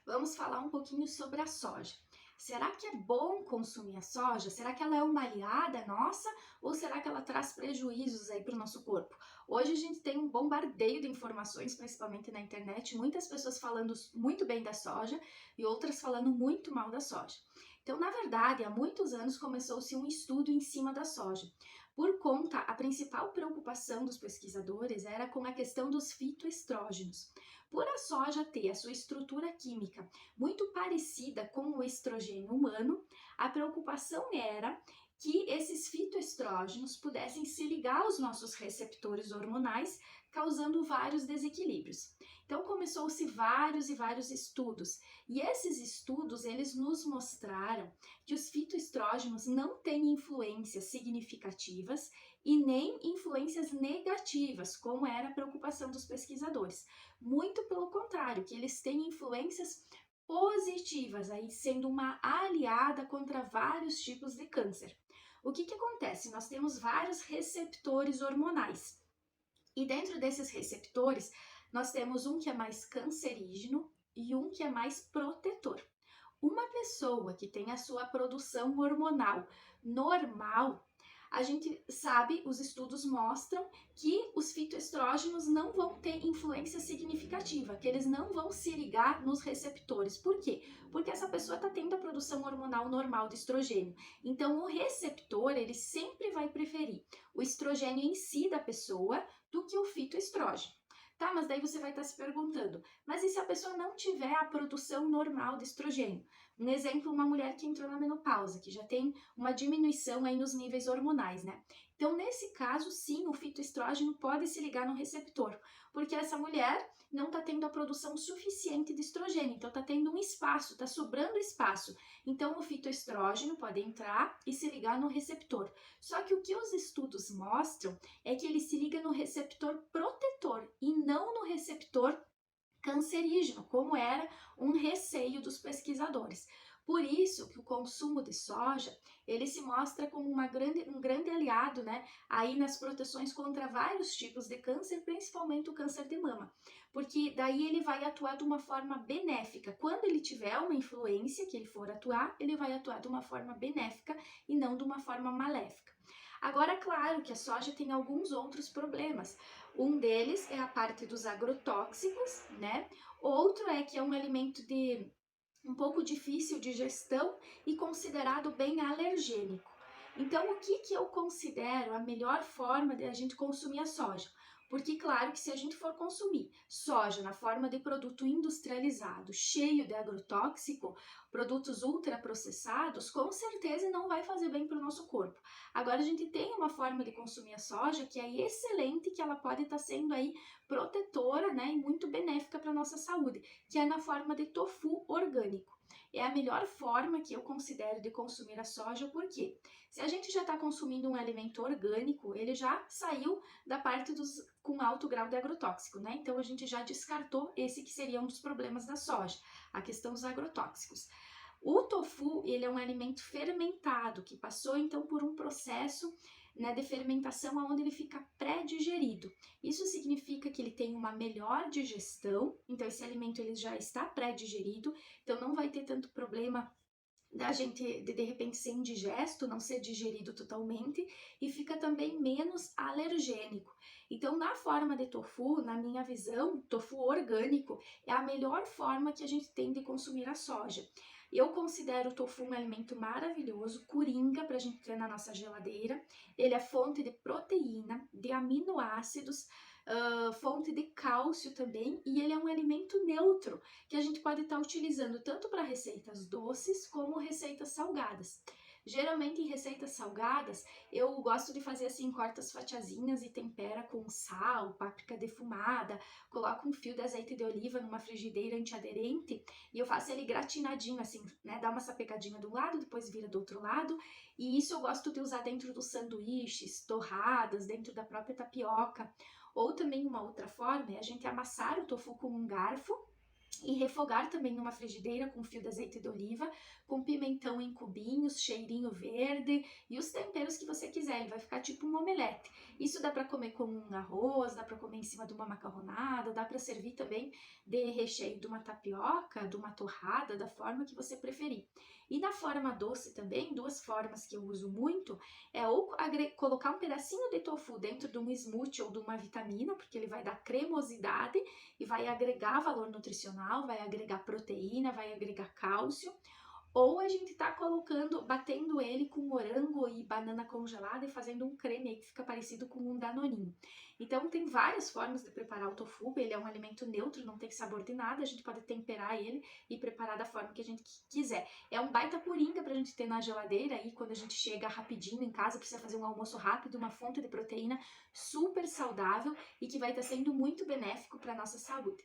Vamos falar um pouquinho sobre a soja. Será que é bom consumir a soja? Será que ela é uma aliada nossa ou será que ela traz prejuízos aí para o nosso corpo? Hoje a gente tem um bombardeio de informações, principalmente na internet, muitas pessoas falando muito bem da soja e outras falando muito mal da soja. Então, na verdade, há muitos anos começou-se um estudo em cima da soja. Por conta, a principal preocupação dos pesquisadores era com a questão dos fitoestrógenos. Por a soja ter a sua estrutura química muito parecida com o estrogênio humano, a preocupação era que esses fitoestrógenos pudessem se ligar aos nossos receptores hormonais, causando vários desequilíbrios. Então começou-se vários e vários estudos, e esses estudos eles nos mostraram que os fitoestrógenos não têm influências significativas e nem influências negativas, como era a preocupação dos pesquisadores. Muito pelo contrário, que eles têm influências positivas, aí sendo uma aliada contra vários tipos de câncer. O que acontece? Nós temos vários receptores hormonais. E dentro desses receptores, nós temos um que é mais cancerígeno e um que é mais protetor. Uma pessoa que tem a sua produção hormonal normal, a gente sabe, os estudos mostram que os fitoestrógenos não vão ter influência significativa, que eles não vão se ligar nos receptores. Por quê? Porque essa pessoa está tendo a produção hormonal normal de estrogênio. Então, o receptor, ele sempre vai preferir o estrogênio em si da pessoa do que o fitoestrógeno. Tá, mas daí você vai estar se perguntando, mas e se a pessoa não tiver a produção normal de estrogênio? Um exemplo, uma mulher que entrou na menopausa, que já tem uma diminuição aí nos níveis hormonais, né? Então, nesse caso, sim, o fitoestrógeno pode se ligar no receptor, porque essa mulher não está tendo a produção suficiente de estrogênio, então está tendo um espaço, está sobrando espaço. Então, o fitoestrógeno pode entrar e se ligar no receptor. Só que o que os estudos mostram é que ele se liga no receptor protetor e não no receptor cancerígeno, como era um receio dos pesquisadores. Por isso que o consumo de soja, ele se mostra como um grande aliado, né, aí nas proteções contra vários tipos de câncer, principalmente o câncer de mama, porque daí ele vai atuar de uma forma benéfica. Quando ele tiver uma influência que ele for atuar, ele vai atuar de uma forma benéfica e não de uma forma maléfica. Agora, claro que a soja tem alguns outros problemas. Um deles é a parte dos agrotóxicos, né? Outro é que é um alimento de um pouco difícil de gestão e considerado bem alergênico. Então, o que eu considero a melhor forma de a gente consumir a soja? Porque, claro, que se a gente for consumir soja na forma de produto industrializado, cheio de agrotóxico, produtos ultraprocessados, com certeza não vai fazer bem para o nosso corpo. Agora, a gente tem uma forma de consumir a soja que é excelente, que ela pode estar sendo aí protetora, né, e muito benéfica para a nossa saúde, que é na forma de tofu orgânico. É a melhor forma que eu considero de consumir a soja, porque se a gente já está consumindo um alimento orgânico, ele já saiu da parte dos com alto grau de agrotóxico, né? Então a gente já descartou esse que seria um dos problemas da soja, a questão dos agrotóxicos. O tofu, ele é um alimento fermentado, que passou então por um processo, né, de fermentação onde ele fica pré-digerido. Isso significa que ele tem uma melhor digestão, então esse alimento ele já está pré-digerido, então não vai ter tanto problema da gente de repente ser indigesto, não ser digerido totalmente e fica também menos alergênico. Então, na forma de tofu, na minha visão, tofu orgânico é a melhor forma que a gente tem de consumir a soja. Eu considero o tofu um alimento maravilhoso, coringa para a gente ter na nossa geladeira. Ele é fonte de proteína, de aminoácidos, fonte de cálcio também, e ele é um alimento neutro que a gente pode estar utilizando tanto para receitas doces como receitas salgadas. Geralmente em receitas salgadas eu gosto de fazer assim, corta as fatiazinhas e tempera com sal, páprica defumada, coloco um fio de azeite de oliva numa frigideira antiaderente e eu faço ele gratinadinho assim, né? Dá uma sapegadinha de um lado, depois vira do outro lado, e isso eu gosto de usar dentro dos sanduíches, torradas, dentro da própria tapioca. Ou também uma outra forma é a gente amassar o tofu com um garfo E refogar também numa frigideira com fio de azeite de oliva, com pimentão em cubinhos, cheirinho verde e os temperos que você quiser. Ele vai ficar tipo um omelete. Isso dá para comer com um arroz, dá para comer em cima de uma macarronada, dá para servir também de recheio de uma tapioca, de uma torrada, da forma que você preferir. E na forma doce também, duas formas que eu uso muito, é ou colocar um pedacinho de tofu dentro de um smoothie ou de uma vitamina, porque ele vai dar cremosidade e vai agregar valor nutricional, vai agregar proteína, vai agregar cálcio. Ou a gente tá colocando, batendo ele com morango e banana congelada e fazendo um creme aí que fica parecido com um danoninho. Então tem várias formas de preparar o tofu, ele é um alimento neutro, não tem sabor de nada, a gente pode temperar ele e preparar da forma que a gente quiser. É um baita coringa pra gente ter na geladeira aí quando a gente chega rapidinho em casa, precisa fazer um almoço rápido, uma fonte de proteína super saudável e que vai estar sendo muito benéfico para nossa saúde.